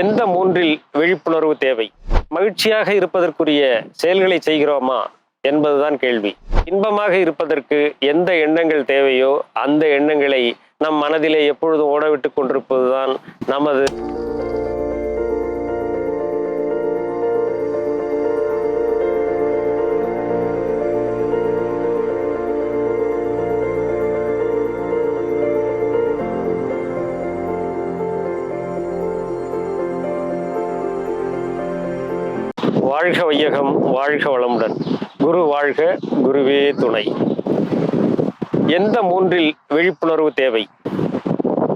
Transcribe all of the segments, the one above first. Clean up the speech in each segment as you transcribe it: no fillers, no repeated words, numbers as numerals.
எந்த மூன்றில் விழிப்புணர்வு தேவை? மகிழ்ச்சியாக இருப்பதற்குரிய செயல்களை செய்கிறோமா என்பதுதான் கேள்வி. இன்பமாக இருப்பதற்கு எந்த எண்ணங்கள் தேவையோ அந்த எண்ணங்களை நம் மனதிலே எப்பொழுதும் ஓடவிட்டு கொண்டிருப்பதுதான் நமது வாழ்க வையகம், வாழ்க வளமுடன். குரு வாழ்க, குருவே துணை. எந்த மூன்றில் விழிப்புணர்வு தேவை?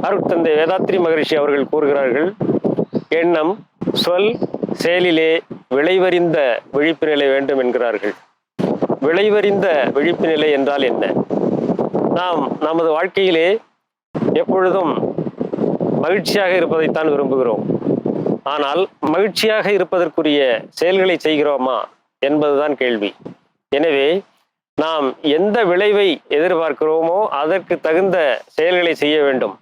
அருட்தந்தை வேதாத்ரி மகரிஷி அவர்கள் கூறுகிறார்கள், எண்ணம், சொல், செயலிலே விளைவறிந்த விழிப்பு நிலை வேண்டும் என்கிறார்கள். விளைவறிந்த விழிப்பு நிலை என்றால் என்ன? நாம் நமது வாழ்க்கையிலே எப்பொழுதும் மகிழ்ச்சியாக இருப்பதைத்தான் விரும்புகிறோம். ஆனால் மகிழ்ச்சியாக இருப்பதற்குரிய செயல்களை செய்கிறோமா என்பதுதான் கேள்வி. எனவே நாம் எந்த விளைவை எதிர்பார்க்கிறோமோ அதற்கு தகுந்த செயல்களை செய்ய வேண்டும்.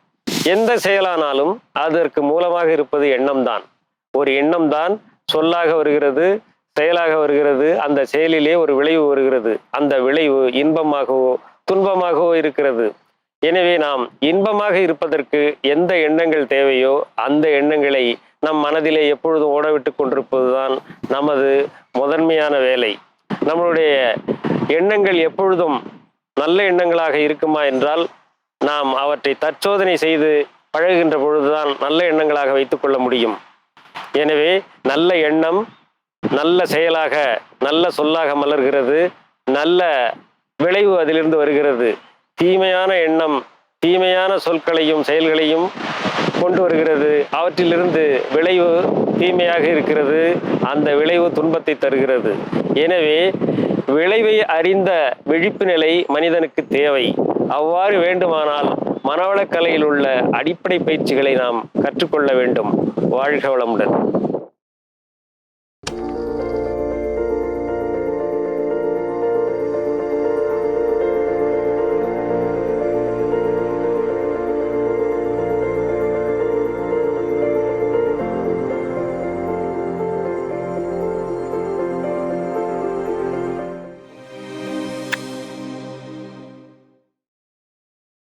எந்த செயலானாலும் அதற்கு மூலமாக இருப்பது எண்ணம்தான். ஒரு எண்ணம்தான் சொல்லாக வருகிறது, செயலாக வருகிறது. அந்த செயலிலே ஒரு விளைவு வருகிறது. அந்த விளைவு இன்பமாகவோ துன்பமாகவோ இருக்கிறது. எனவே நாம் இன்பமாக இருப்பதற்கு எந்த எண்ணங்கள் தேவையோ அந்த எண்ணங்களை நம் மனதிலே எப்பொழுதும் ஓடவிட்டு கொண்டிருப்பதுதான் நமது முதன்மையான வேலை. நம்மளுடைய எண்ணங்கள் எப்பொழுதும் நல்ல எண்ணங்களாக இருக்குமா என்றால் நாம் அவற்றை தற்சோதனை செய்து பழகுகின்ற பொழுதுதான் நல்ல எண்ணங்களாக வைத்துக்கொள்ள முடியும். எனவே நல்ல எண்ணம் நல்ல செயலாக நல்ல சொல்லாக மலர்கிறது. நல்ல விளைவு அதிலிருந்து வருகிறது. தீமையான எண்ணம் தீமையான சொற்களையும் செயல்களையும் கொண்டு வருகிறது. அவற்றிலிருந்து விளைவு தீமையாக இருக்கிறது. அந்த விளைவு துன்பத்தை தருகிறது. எனவே விளைவை அறிந்த விழிப்பு நிலை மனிதனுக்கு தேவை. அவ்வாறு வேண்டுமானால் மனவளக்கலையில் உள்ள அடிப்படை பயிற்சிகளை நாம் கற்றுக்கொள்ள வேண்டும். வாழ்க வளமுடன்.